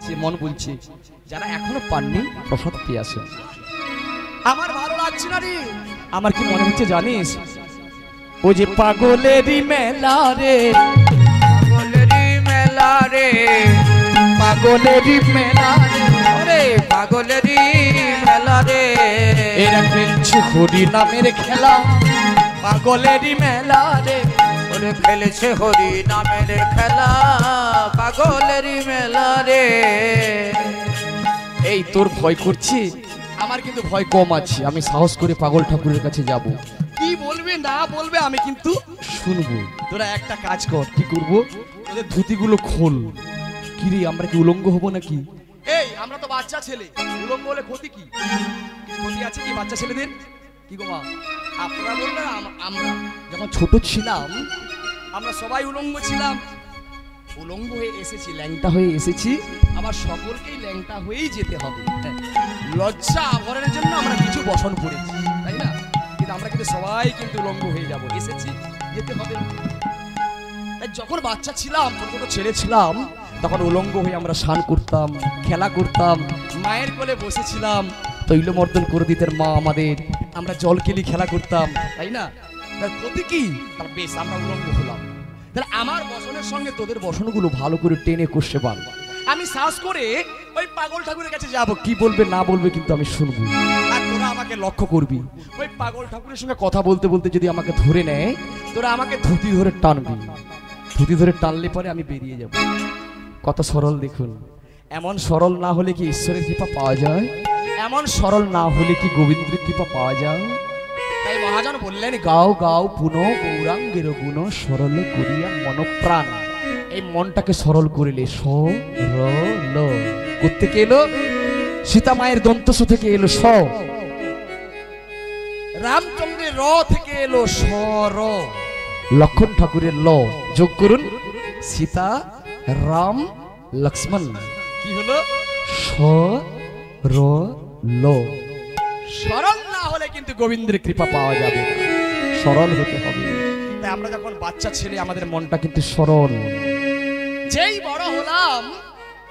সে মন বলছে যারা এখনো পাননি প্রসাদ পেয়ে আসে। আমার ভালো লাগছে না রে। আমার কি মনে হচ্ছে জানিস, ও যে পাগলেরই মেলা রে, পাগলেরই মেলা রে, পাগলেরই মেলা ওরে পাগলেরই মেলা রে, এরা খেলছে হরি নামের খেলা, পাগলেরই মেলা রে, ওরে খেলেছে হরি নামের খেলা, পাগলেরই মেলা রে। এই তোর ভয় করছে, আমার কিন্তু ভয় কম আছে। আমি সাহস করে পাগল ঠাকুরের কাছে যাব, কি বলবে না বলবে আমি কিন্তু শুনবো। তোরা একটা কাজ কর, কি করবো, তোদের ধুতিগুলো খোল। কিরে আমরা কি উলঙ্গ হবো নাকি? এই আমরা তো বাচ্চা ছেলে, উলঙ্গ হলে ক্ষতি কি? ক্ষতি আছে কি বাচ্চা ছেলেদের? কি গো মা, আপনারা বলবেন আমরা যখন ছোট ছিলাম আমরা সবাই উলঙ্গ ছিলাম, উলঙ্গ হয়ে এসেছি, ল্যাংটা হয়ে এসেছি, আবার সকলকেই ল্যাংটা হয়েই যেতে হবে। লজ্জা আবরণের জন্য আমরা কিছু বসন করেছি, তাই না? কিন্তু আমরা কিন্তু সবাই কিন্তু উলঙ্গ হয়ে যাব, এসেছি যেতে হবে। তাই যখন বাচ্চা ছিলাম, ছোট ছেলে ছিলাম, তখন উলঙ্গ হয়ে আমরা স্নান করতাম, খেলা করতাম, মায়ের কোলে বসেছিলাম, তৈলমর্দন করে দিতেন মা আমাদের, আমরা জল কেলি খেলা করতাম, তাই না? তার প্রতি কি তার বেশ আমরা উলঙ্গ হলাম। তাহলে আমার বসনের সঙ্গে তোদের বসনগুলো ভালো করে টেনে কষে পার। আমি সাহস করে ওই পাগল ঠাকুরের কাছে যাব, কি বলবে না বলবে কিন্তু আমি শুনবো। আর তোরা আমাকে লক্ষ্য করবি, ওই পাগল ঠাকুরের সঙ্গে কথা বলতে বলতে যদি আমাকে ধরে নেয়, তোরা আমাকে ধুতি ধরে টানবি, ধুতি ধরে টানলে পরে আমি বেরিয়ে যাব। কত সরল দেখুন। এমন সরল না হলে কি ঈশ্বরের কৃপা পাওয়া যায়? এমন সরল না হলে কি গোবিন্দের কৃপা পাওয়া যায়? তাই মহাজন বললেন, গাও গাও পুনঃ গৌরাঙ্গের গুণ সরল করিয়া মনপ্রাণ। এই মনটাকে সরল করিলে সরল কোত্থেকে এলো? সীতা মায়ের দন্তস থেকে এলো স, রামচন্দ্রের র থেকে এলো সর, লক্ষণ ঠাকুরের ল যোগ করুন, সীতা রাম লক্ষ্মণ কি হলো? সরল। সরল না হলে কিন্তু গোবিন্দের কৃপা পাওয়া যাবে, সরল হতে হবে। তাই আমরা যখন বাচ্চা ছেলে আমাদের মনটা কিন্তু সরল, যেই বড় হলাম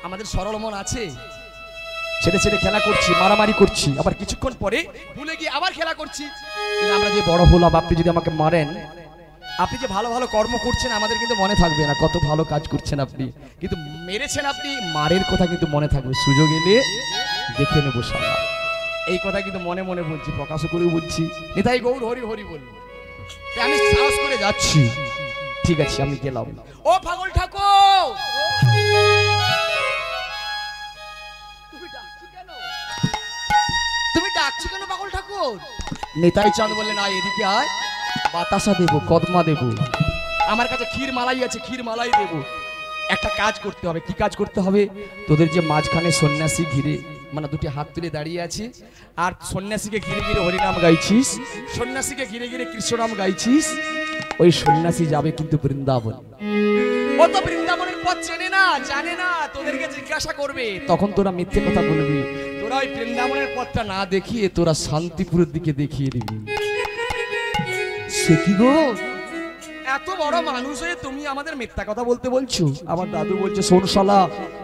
আমাদের সরল মন আছে, ছেড়ে ছেড়ে খেলা করছি, মারামারি করছি, আবার কিছুক্ষণ পরে ভুলে গিয়ে আবার খেলা করছি। কিন্তু আমরা যে বড় হলাম, আপনি যদি আমাকে মারেন, আপনি যে ভালো ভালো কর্ম করছেন আমাদের কিন্তু মনে থাকবে না, কত ভালো কাজ করছেন আপনি, কিন্তু মেরেছেন আপনি, মারের কথা কিন্তু মনে থাকবে, সুযোগ এলে দেখে নেবো সারা। এই কথা কিন্তু মনে মনে বলছি, প্রকাশ করে বলছি, নিতাই গৌর হরি হরি বলি। আমি সাহস করে যাচ্ছি, ঠিক আছে আমি গেলাম। ও পাগল ঠাকুর, তুমি ডাকছো কেন পাগল ঠাকুর? নিতাই চাঁদ বললেন, আয় এদিকে আয়, বাতাসা দেবো, কদমা দেবো, আমার কাছে ক্ষীর মালাই আছে, ক্ষীর মালাই দেবো। একটা কাজ করতে হবে। কি কাজ করতে হবে? তোদের যে মাঝখানে সন্ন্যাসী ঘিরে, মানে দুটি হাত তুলে দাঁড়িয়ে আছে, আর সন্ন্যাসীকে ঘিরে ঘিরে হরিনাম গাইছিস, সন্ন্যাসীকে ঘিরে ঘিরে কৃষ্ণনাম গাইছিস, ওই সন্ন্যাসী যাবে কিন্তু বৃন্দাবন। ও তো বৃন্দাবনের পথ চেনে না, জানে না, তোদেরকে জিজ্ঞাসা করবে, তখন তোরা মিথ্যে কথা বলবি। তোরা ওই বৃন্দাবনের পথটা না দেখিয়ে তোরা শান্তিপুরের দিকে দেখিয়ে দিবি। সে কি গো, এত বড় মানুষ হয়ে তুমি আমাদের মিথ্যা কথা বলতে বলছো? আমার দাদু বলছে, শোন শালা,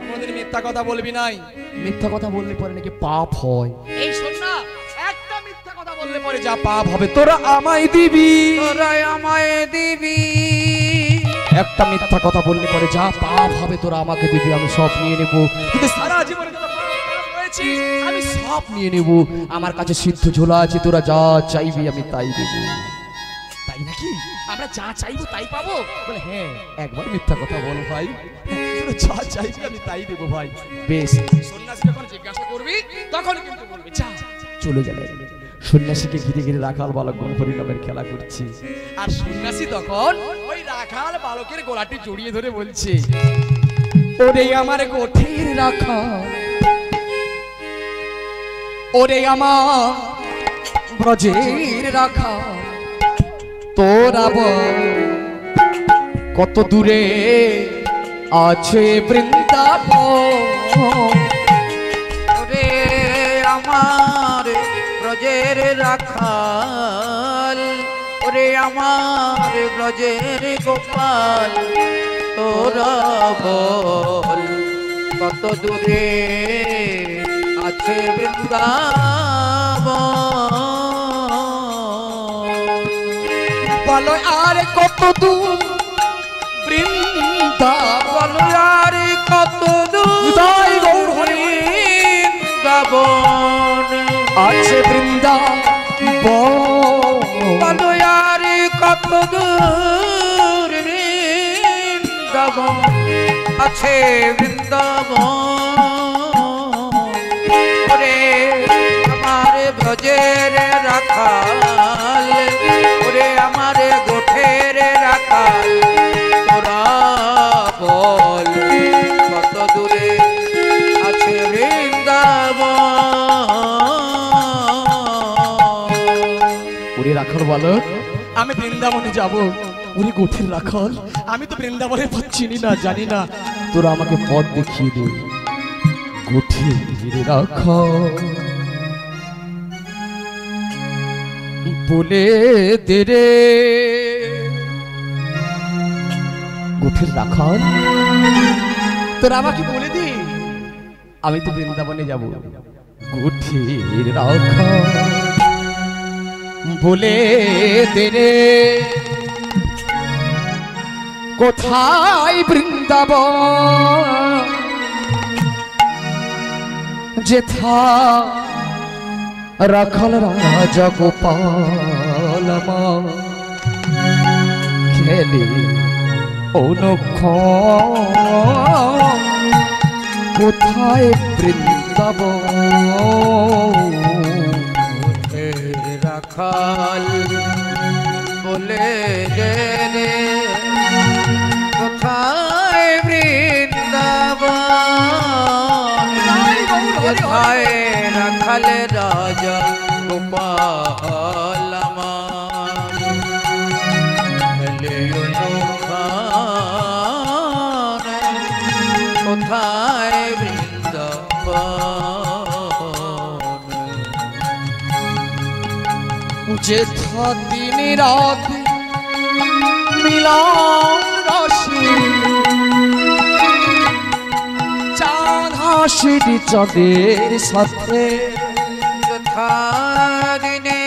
আমাদের মিথ্যা কথা বলবি নাই, মিথ্যা কথা বললে পরে নাকি পাপ হয়। এই শোন না, একটা মিথ্যা কথা বললে পরে যা পাপ হবে তোরা আমায় দিবি, তোরা আমায় দিবি। একটা মিথ্যা কথা বললে পরে যা পাপ হবে তোরা আমাকে দিবি, আমি সব নিয়ে নেব। কিন্তু সারা জীবনে যত পাপ হয়েছে আমি সব নিয়ে নেব, আমার কাছে সিদ্ধ ঝোলা আছে, তোরা যা চাইবি আমি তাই দেব। তাই নাকি? আমরা যা চাইবো তাই পাবো? বলে হ্যাঁ, একবার মিথ্যা কথা বলো ভাই, তোরা যা চাইবি আমি তাই দেবো ভাই। বেশ, সন্ন্যাসী যখন জিজ্ঞাসা করবি তখন কিন্তু বলবি যা, চলে যাবে। সন্ন্যাসীকে ঘিরে ঘিরে রাখাল বালক গণ হরিনামের খেলা করছি, আর সন্ন্যাসী তখন ওই রাখাল বালকের গলাটি জড়িয়ে ধরে বলছে, ওরে আমার গোঠের রাখাল, ওরে আমার ব্রজের রাখাল, তোরা কত দূরে আছে বৃন্দাবন, ওরে আমার ব্রজের রাখাল, ওরে আমার ব্রজের গোপাল, তোরা বল কত দূরে আছে বৃন্দাবন। বলো আর কত দূর বৃন্দাবন, বলো আর কত দূর বৃন্দাবন আছে বৃন্দাবন। বলো আর কত দূর বৃন্দাবন আছে বৃন্দাবন। ওরে আমার ব্রজের রাখাল, ওরে আমার গোঠের রাখাল, তোরা বল কত দূরে আছে বৃন্দাবন। ওরে রাখাল বলো আমি বৃন্দাবনে যাব। ওরে গোঠের রাখাল আমি তো বৃন্দাবনের পথ চিনি না, জানি না, তোরা আমাকে পথ দেখিয়ে দে। গোঠের রাখাল বলে দে রে, গোঠের রাখাল তোরা আমাকে বলে দে, আমি তো বৃন্দাবনে যাব। গোঠের রাখাল বলে দে রে, কোথায় বৃন্দাবন, যেথা রাখাল রাজা গোপাল আমার খেলে অনুক্ষণ, কোথায় বৃন্দাবন। রাখাল বলে দে রে, কোথায় বৃন্দাবন, কোথায় রাখাল রাজা গোপাল আমার খেলে অনুক্ষণ, কোথায় বৃন্দাবন। যেথা দিন রাত মিলন রসে, চাঁদ হাসির চাঁদের সাথে, যথা দিনে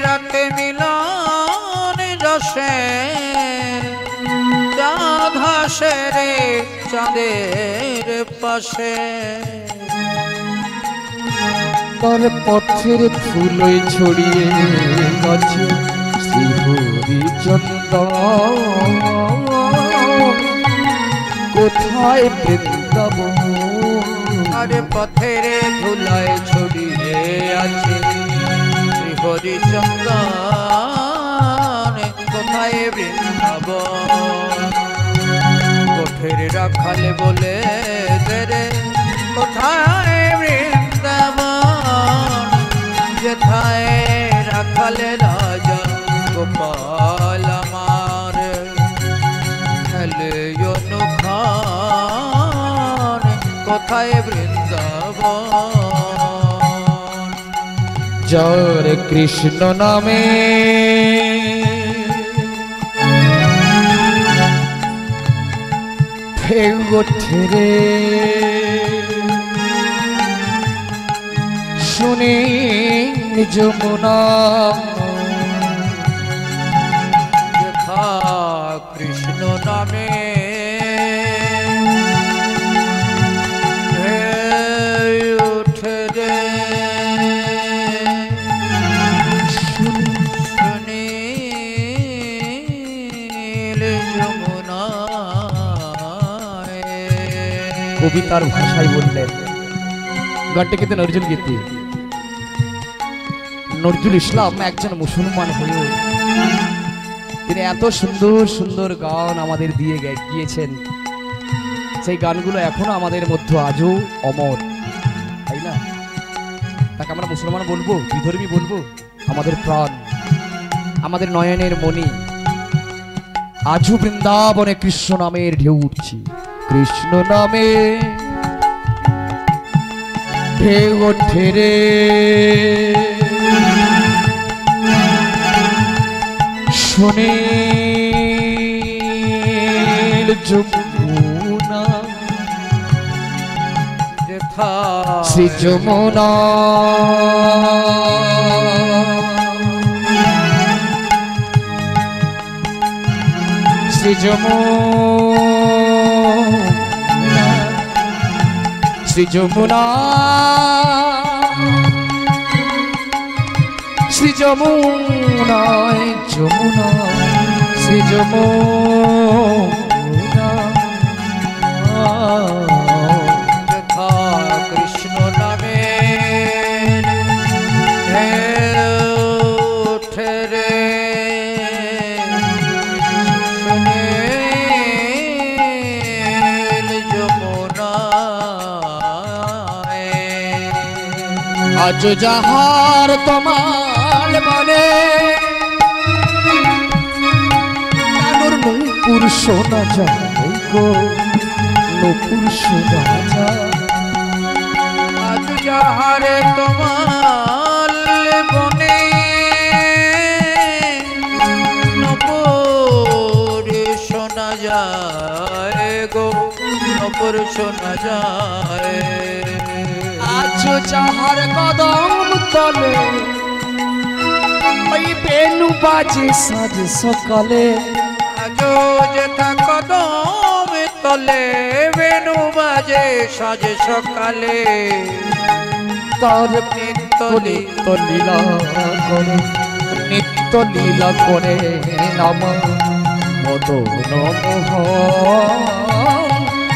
রাতে মিলন রসে, চাঁদ হাসে রে চাঁদের পাশে। তার পথের ধুলোয় ছড়িয়ে গেছে শ্রীহরি চন্দন, কোথায় বৃন্দাবন। আরে পথের ধুলায় ছড়িয়ে আছে শ্রীহরি চন্দন, কোথায় বৃন্দাবন। গোঠের রাখাল বলে দে রে, কোথায় বৃন্দাবন, যেথায় রাখাল রাজা গোপাল আমার খেলে অনুক্ষণ, কোথায় বৃন্দাবন। যার কৃষ্ণ নামে ঢেউ ওঠে রে, শুনি যমুনা, যথা কৃষ্ণ নামে ঢেউ ওঠে রে, সুনীল যমুনায়। কবিতার ভাষায় বললেন, গানটা কিন্তু নজরুল গীতি। নজরুল ইসলাম একজন মুসলমান হয়েও তিনি এত সুন্দর সুন্দর গান আমাদের দিয়ে গিয়েছেন, সেই গানগুলো এখনো আমাদের মধ্যে আজও অমর, তাই না? তাকে আমরা মুসলমান বলবো, বিধর্মী বলবো? আমাদের প্রাণ, আমাদের নয়নের মণি। আজও বৃন্দাবনে কৃষ্ণ নামের ঢেউ উঠছে, কৃষ্ণ নামে ঢেউ ওঠে রে, সুনীল যমুনা, কোথায় শ্রী যমুনা শ্রী যমুনা শ্রী যমুনা শ্রী যমুনা যমুনা শ্রী যমুনা যথা কৃষ্ণ নামে ঢেউ ওঠে রে সুনীল যমুনায়। আজ যাহার তোমার মানে কানুর নূপুর শোনা যায় গো নূপুর শোনা যায় আজ যাহারে তোমার বনে নপুর শোনা যায় গো নপুর শোনা যায়। আজ যাহার কদম তলে ওই বেনু বাজে সাজ সকালে আজো যেথা কদম তলে বেনু বাজে সাজ সকালে তার নিত্য নিত্য লীলা করে নিত্য লীলা করে নাম মদন মোহ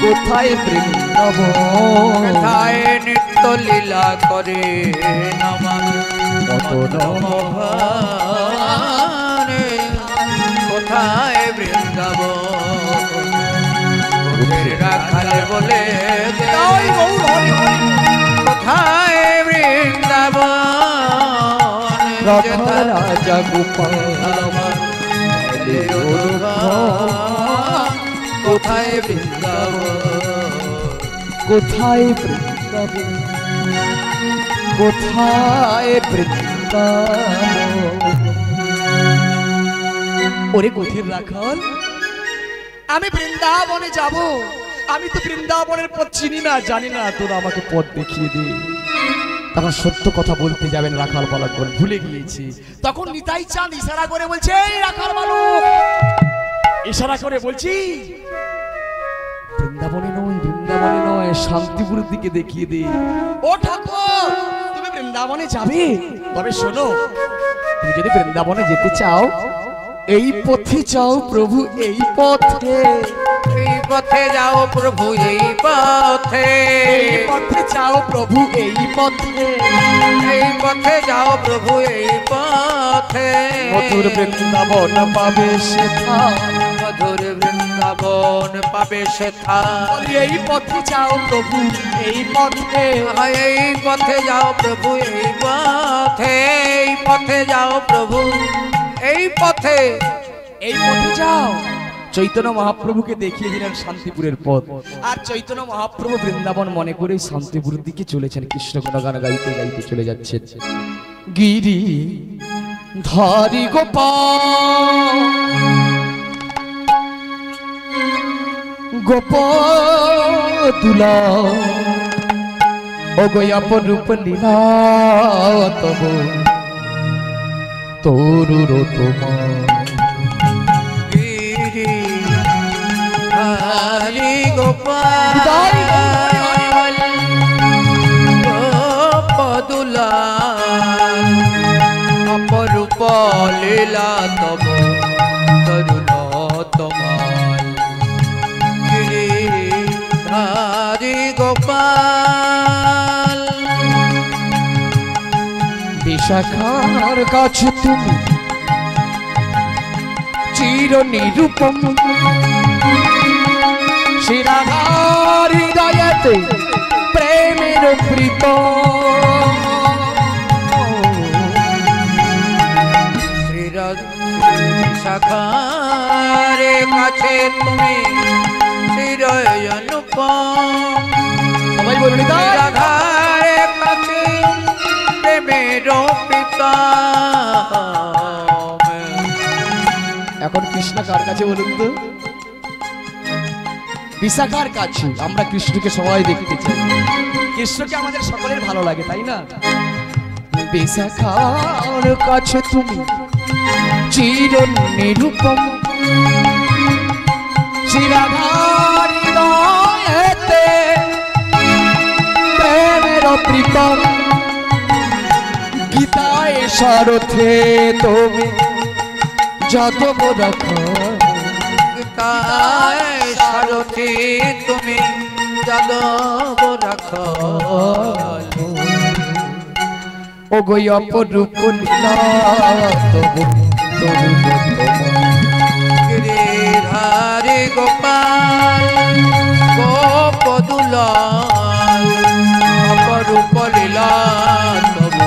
কোথায় বৃন্দাবন কোথায় নিত্য লীলা করে নামান মদন মোহনে কোথায় বৃন্দাবন রাখালে বলে কোথায় বৃন্দাবন রাধা রাজা গোপাল কোথায় বৃন্দাবন কোথায় বৃন্দাবন কোথায় বৃন্দাবন ওরে গথির রাখাল আমি বৃন্দাবনে যাব আমি তো বৃন্দাবনের পথ চিনি না জানি না তোরা আমাকে পথ দেখিয়ে দে তখন সত্য কথা বলতে যাবেন রাখাল বালক বল ভুলে গিয়েছি তখন নিতাই চাঁদ ইশারা করে বলছে এই রাখাল বালক ইশারা করে বলছি বৃন্দাবনে নয় শান্তিপুরের দিকে দেখিয়ে দে ও ঠাকুর তুমি বৃন্দাবনে যাবে তবে শোনো তুমি যদি বৃন্দাবনে যেতে চাও এই পথে যাও প্রভু এই পথে এই পথে যাও প্রভু এই পথে এই পথে যাও প্রভু এই পথে এই পথে যাও প্রভু এই পথে মধুর বৃন্দাবন পাবে সেথা মধুর বৃন্দাবন পাবে সেথা এই পথে যাও প্রভু এই পথে এই পথে যাও প্রভু এই পথে এই পথে যাও প্রভু এই পথে এই পথে যাও চৈতন্য মহাপ্রভুকে দেখিয়ে দিলেন শান্তিপুরের পথ আর চৈতন্য মহাপ্রভু বৃন্দাবন মনে করে শান্তিপুরের দিকে চলেছেন কৃষ্ণ গুণগান গাইতে গাইতে চলে যাচ্ছেন গিরি ধারি গোপাল গোপদুলা ও গয়াপরূপ লীলা তব তরুর তোমার গিরি হরি গোপাল গোপদুলাল অপরূপ লীলা তব তরুণ তোমাল গিরি হরি গোপাল বিশাখার কাছে তুমি চির নিরূপম শিরাগার হৃদয়তে প্রেমের প্রীত শাখারে কাছে তুমি চিরয়নুপম সবাই বলুন রাধারে কাছে প্রেমের পিতা এখন কৃষ্ণ কার কাছে বলুন তো বিশাখার কাছে আমরা কৃষ্ণকে সবাই দেখতে চাই কৃষ্ণকে আমাদের সকলের ভালো লাগে, তাই না? বিশাখার কাছে তুমি চির নিরূপম, চিরাধার হৃদয়েতে প্রেমের প্রীতম, গীতায় সারথে তুমি যাদব রাখো, গীতায় সারথি তুমি যাদব রাখো। ও গো অপরূপ লীলা তবু গিরিধারী গোপাল গোপদুলাল, অপরূপ লীলা তবু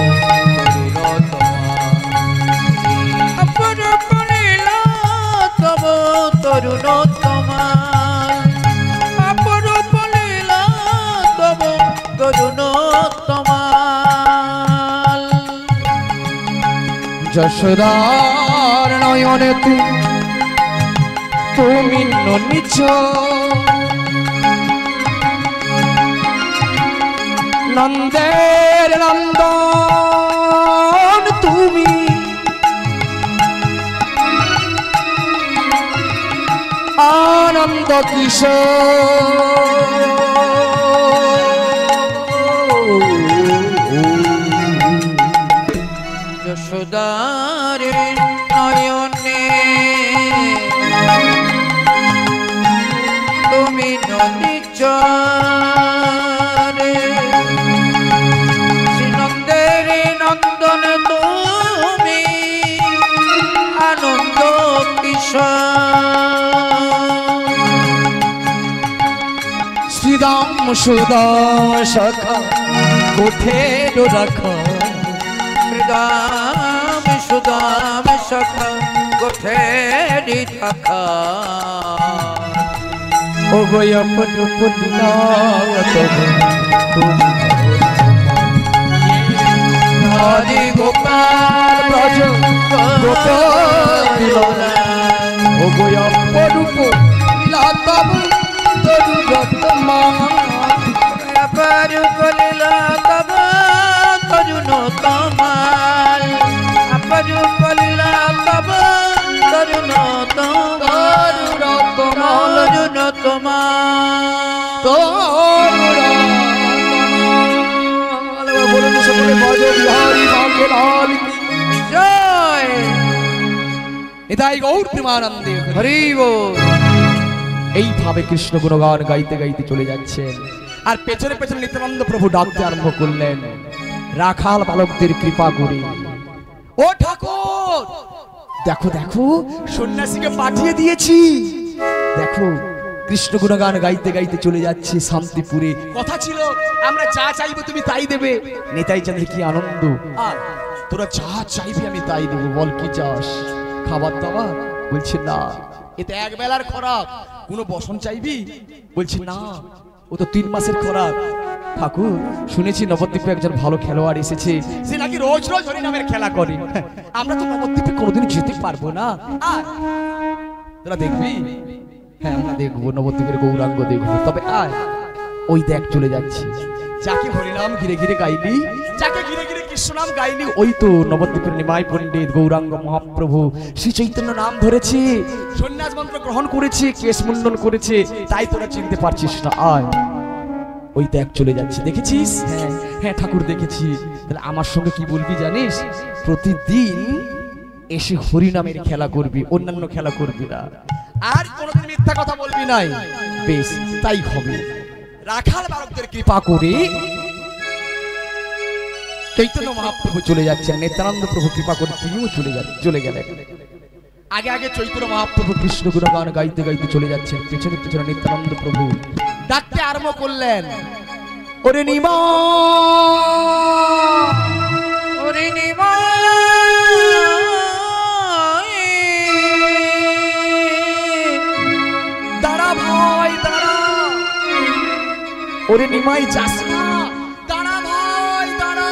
অপরূপ লীলা তবু তরুণোত্তমাল, অপরূপ লীলা তবু তরুণোত্তমাল। যশোদার নয়নে তুমি নিচ, নন্দের নন্দন তুমি, আনন্দ কিশোর। যশোদার নয়নে তুমি নিচ, শ্রীনন্দের নন্দন তুমি, আনন্দ কিশোর। শ্রীরাম সুদা সখা কোঠের রাখা, শ্রীরাম সুদাম সখা কোঠেরি থাকা। ও গো অপরূপ লীলা তবু হরি গোপাল ব্রজ গোপাল, ও গো অপরূপ লীলা তবু তরুণোত্তমাল, অপরূপ লীলা তবু তরুণোত্তমাল, অপরূপ লীলা তবু তরুণোত্তমাল, তরুণোত্তমাল। বলুন সকলে ভজ বিহারী ভাগ্যে লাল জয়। এটাই গৌর প্রেমানন্দে হরি বল। এইভাবে কৃষ্ণ গুণগান গাইতে গাইতে চলে যাচ্ছেন, আর পেছনে পেছনে নিত্যানন্দ প্রভু ডাকতে আরম্ভ করলেন, রাখাল বালকদের কৃপা করে, ও ঠাকুর দেখো দেখো সন্ন্যাসীকে পাঠিয়ে দিয়েছি, দেখো কৃষ্ণ গুণগান গাইতে গাইতে চলে যাচ্ছে শান্তিপুরে। কথা ছিল আমরা যা চাইবো তুমি তাই দেবে, নেতাই চাঁদের কি আনন্দ, আর তোরা যা চাইবি আমি তাই দেবো, বল কি চাস? খাবার দাবার? বলছে না, এতে এক বেলার খরাক, কোনো বসন চাইবি? বলছে না, ও তো 3 মাসের খরাক। ঠাকুর শুনেছি নবদ্বীপে একজন ভালো খেলোয়াড় এসেছে, সে নাকি রোজ রোজ হরিনামের খেলা করে, আমরা তো নবদ্বীপে কোনোদিন যেতে পারবো না, আর তোরা দেখবি? হ্যাঁ আমরা দেখবো, নবদ্বীপের গৌরাঙ্গ দেখবো, তবে আয় ওই দেখ চলে যাচ্ছি, যাকে হরিনাম ঘিরে ঘিরে গাইলি, যাকে ঘিরে ঘিরে কৃষ্ণ নাম গাইলি, ওই তো নবদ্বীপের নিমাই পণ্ডিত গৌরাঙ্গ মহাপ্রভু শ্রী চৈতন্য নাম ধরেছে, সন্ন্যাস মন্ত্র গ্রহণ করেছে, কেশ মুন্ডন করেছে, তাই তোরা চিনতে পারছিস না, আয় ওই দেখ চলে যাচ্ছে, দেখেছিস? হ্যাঁ হ্যাঁ ঠাকুর দেখেছি। তাহলে আমার সঙ্গে কি বলবি জানিস? প্রতিদিন এসে হরিনামের খেলা করবি, অন্যান্য খেলা করবি না, আর কোনোদিন মিথ্যা কথা বলবি নাই। বেশ তাই হবে। রাখাল বালকদের কৃপা করে চৈতন্য মহাপ্রভু চলে যাচ্ছেন, নিত্যানন্দ প্রভু কৃপা করে তিনিও চলে গেলেন। আগে আগে চৈতন্য মহাপ্রভু কৃষ্ণ গুণগান গাইতে গাইতে চলে যাচ্ছেন, পেছনে পেছনে নিত্যানন্দ প্রভু ডাকতে আরম্ভ করলেন, ওরে নিমা, ওরে নিমা, দাঁড়া ভাই দাঁড়া, ওরে নিমাই যাস না, দাঁড়া ভাই দাঁড়া,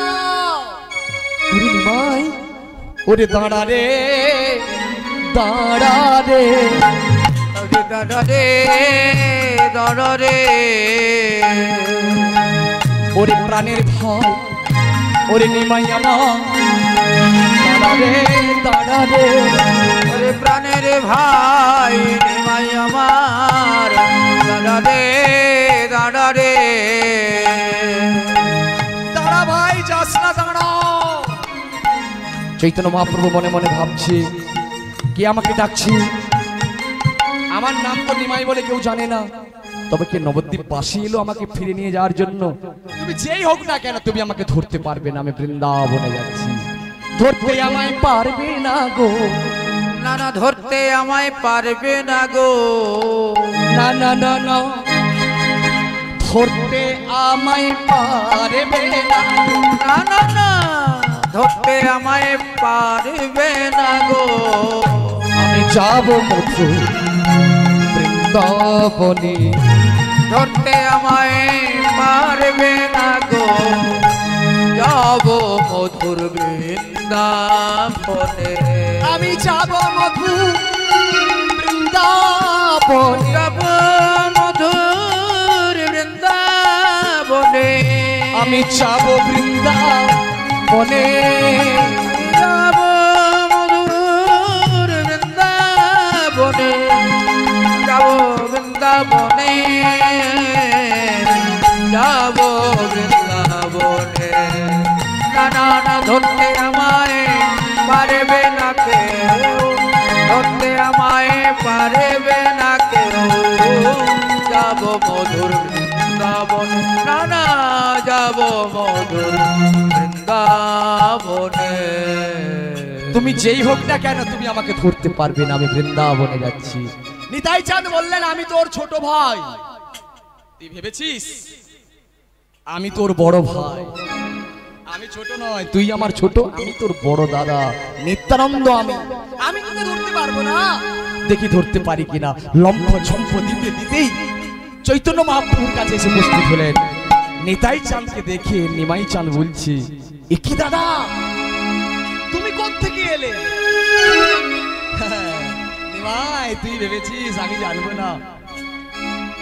ওরে নিমাই, ওরে দাঁড়া রে, দাঁড়া রে, দাঁড়া রে, দাঁড়া রে, ওরে প্রাণের ভাই ওরে নিমাই আমার দাঁড়া রে দাঁড়া রে ওরে প্রাণের ভাই নিমাই আমার দাঁড়া রে দাঁড়া রে দাঁড়া ভাই যাস না দাঁড়া। চৈতন্য মহাপ্রভু মনে মনে ভাবছে কে আমাকে ডাকছে, আমার নাম তো নিমাই বলে কেউ জানে না, তবে কে নবদ্বীপ বাসী এলো আমাকে ফিরে নিয়ে যাওয়ার জন্য। তুমি যেই হোক না কেন তুমি আমাকে ধরতে পারবে না, আমি বৃন্দাবনে যাচ্ছি। ধরতে আমায় পারবে না গো, না না ধরতে আমায় পারবে না গো, না না না না ধরতে আমায় পারবে না, না না না ধরতে আমায় পারবে না গো। আমি যাব মধু বৃন্দাবনে, ধরতে আমায় পারবে না গো, যাব মধুর বৃন্দাবনে। আমি যাব মধু বৃন্দাবনে, যাব মধুর বৃন্দাবনে, আমি যাব বৃন্দাবনে, যাব মধুর বৃন্দাবনে, যাব বৃন্দাবনে, যাব বৃন্দাবনে। না না না ধরতে আমায় পারবে না কেউ, ধরতে আমায় পারবে না কেউ, যাব মধুর বৃন্দাবনে, না না যাব মধুর বৃন্দাবনে। তুমি যেই হোক না কেন তুমি আমাকে ধরতে পারবে না, আমি বৃন্দাবনে যাচ্ছি। নিতাই চাঁদ বললেন আমি তোর ছোট ভাই, তুই ভেবেছিস আমি তোর বড় ভাই? আমি ছোট নয়, তুই আমার ছোট, আমি তোর বড় দাদা নিত্যানন্দ। আমি তোকে ধরতে পারবো না, দেখি ধরতে পারি কিনা। লম্ফ ঝম্প দিতে দিতেই চৈতন্য মহাপ্রভুর কাছে এসে উপস্থিত হলেন। নিতাই চাঁদকে দেখে নিমাই চাঁদ বলছি, এ কি দাদা তুমি কোত্থেকে এলে? নিমাই তুই ভেবেছিস আমি জানবো না?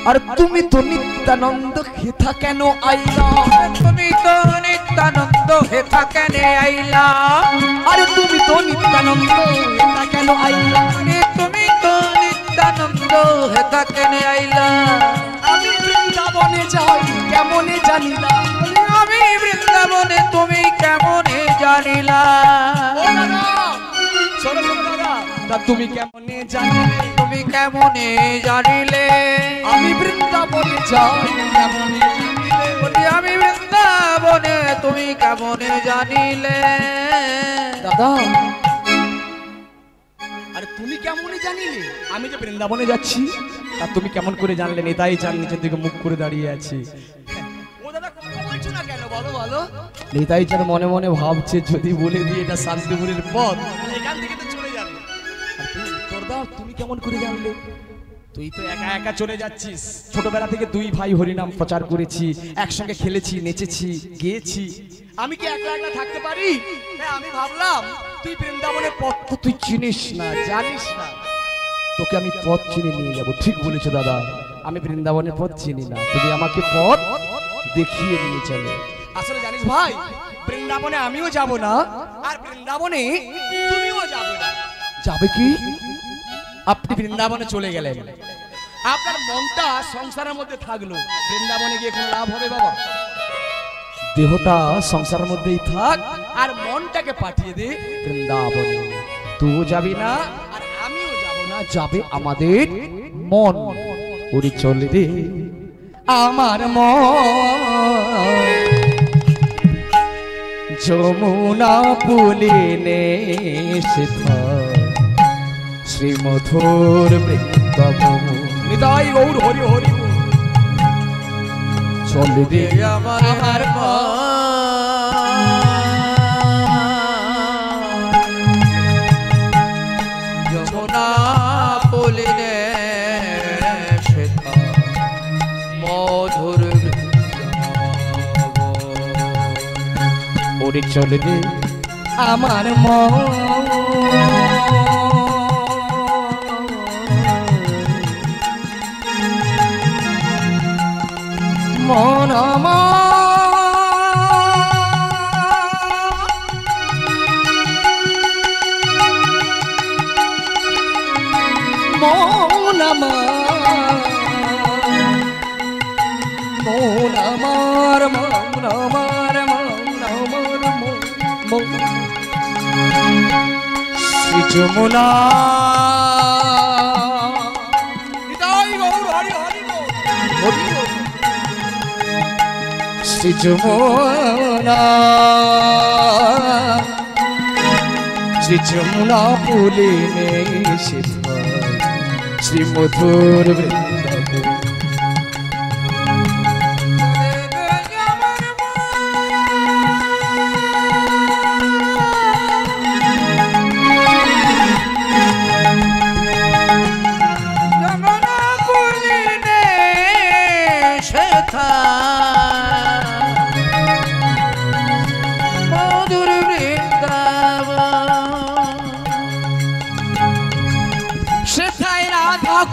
আর তুমি তো নিত্যানন্দ হেথা কেন আইলা? তুমি তো নিত্যানন্দ হেথা কেন আইলা? আরে তুমি তো নিত্যানন্দ হেথা কেন আইলা? তুমি তো নিত্যানন্দ হেথা কেন আইলা? আমি বৃন্দাবনে যাই কেমনে জানিলা? আমি বৃন্দাবনে তুমি কেমনে জানিলা? ও দাদা শোনো শোনো দাদা, তা তুমি কেমনে জানিলে? তুমি কেমনে জানিলে? আমি বৃন্দাবনে যাই কেমনে জানিলে? বলি আমি বৃন্দাবনে তুমি কেমনে জানিলে? দাদা আরে তুমি কেমনে জানিলে আমি যে বৃন্দাবনে যাচ্ছি? তা তুমি কেমন করে জানলে? নেতাই চান নিচের দিকে মুখ করে দাঁড়িয়ে আছে। ও দাদা কথা বলছো না কেন বলো বলো? নেতাই চান মনে মনে ভাবছে যদি বলে দিই এটা শান্তিপুরের পথ এখান থেকে তো চলে যাবে। আর তোর দা তুমি কেমন করে জানলে? তুই তো একা একা চলে যাচ্ছিস। ছোটবেলা থেকে দুই ভাই হরিনাম প্রচার করেছি, একসঙ্গে খেলেছি, নেচেছি, গেয়েছি। আমি কি একলা একলা থাকতে পারি? আমি ভাবলাম তুই বৃন্দাবনের পথ তো তুই চিনিস না, জানিস না, তোকে আমি পথ চিনে নিয়ে যাব। ঠিক বলেছো দাদা, আমি বৃন্দাবনের পথ চিনি না, তুমি আমাকে পথ দেখিয়ে নিয়ে চলে। আসলে জানিস ভাই, বৃন্দাবনে আমিও যাব না, আর বৃন্দাবনে তুমিও যাবে না। যাবে কি? আপনি বৃন্দাবনে চলে গেলেন, আপনার মনটা সংসারের মধ্যে থাকলো, বৃন্দাবনে গিয়ে কোনো লাভ হবে বাবা? দেহটা সংসারের মধ্যেই থাক আর মনটাকে পাঠিয়ে দে বৃন্দাবনে। তুইও যাবি না আর আমিও যাব না, যাবে আমাদের মন। ওরে চলে রে আমার মন যমুনা পুলিনে শ্রীমধুর বৃন্দাবন। নিতাই গৌর হরি হরি চলে রে আমার যমুনা পুলিনে মধুর ওরে চলে রে আমার মন আমার আমার মন আমার মন শ্রী যমুনা নিতাই গৌর হরি হরি হরি শ্রী যমুনা শ্রী যমুনা পুলিনে শ্রী মধুর বৃন্দাবন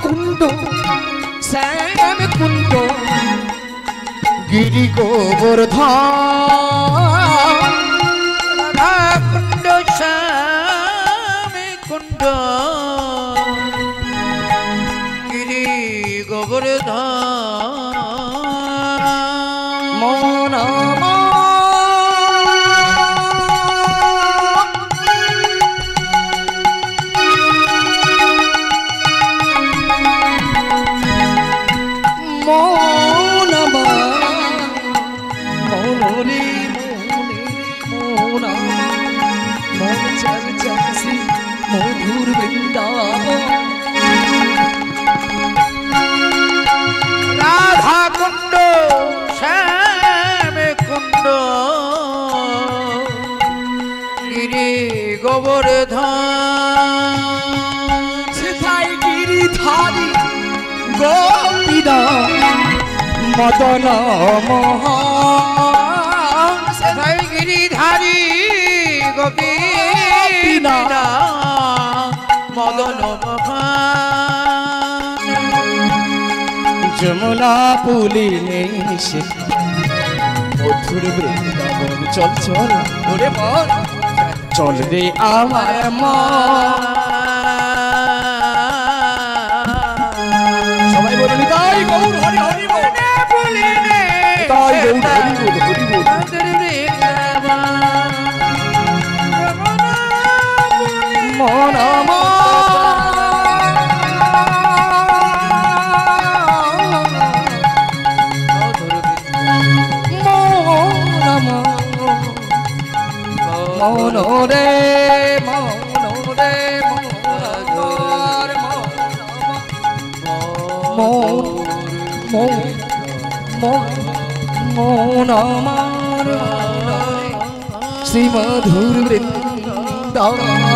কুণ্ড শ্যাম কুণ্ড গিরি গোবর্ধন রাধা কুণ্ড শ্যাম কুণ্ড গিরি গোবর্ধন মন মধুর বৃন্দাবন রাধা কুণ্ড শ্যাম কুণ্ড গিরি গোবর্ধন সেথায় গিরিধারী গোপীরা মদন মোহন সেথায় গিরিধারী গোপীরা মদন যমুনা পুলিনে মধুর বৃন্দাবন চল চল ওরে মন চল রে আমার মন সবাই বলে তাই গৌর হরি হরি বল পুলিনে তাই গৌর হরি বল হরি বল মন আমার মন রে মন আমার শ্রী মধুর বৃন্দাবন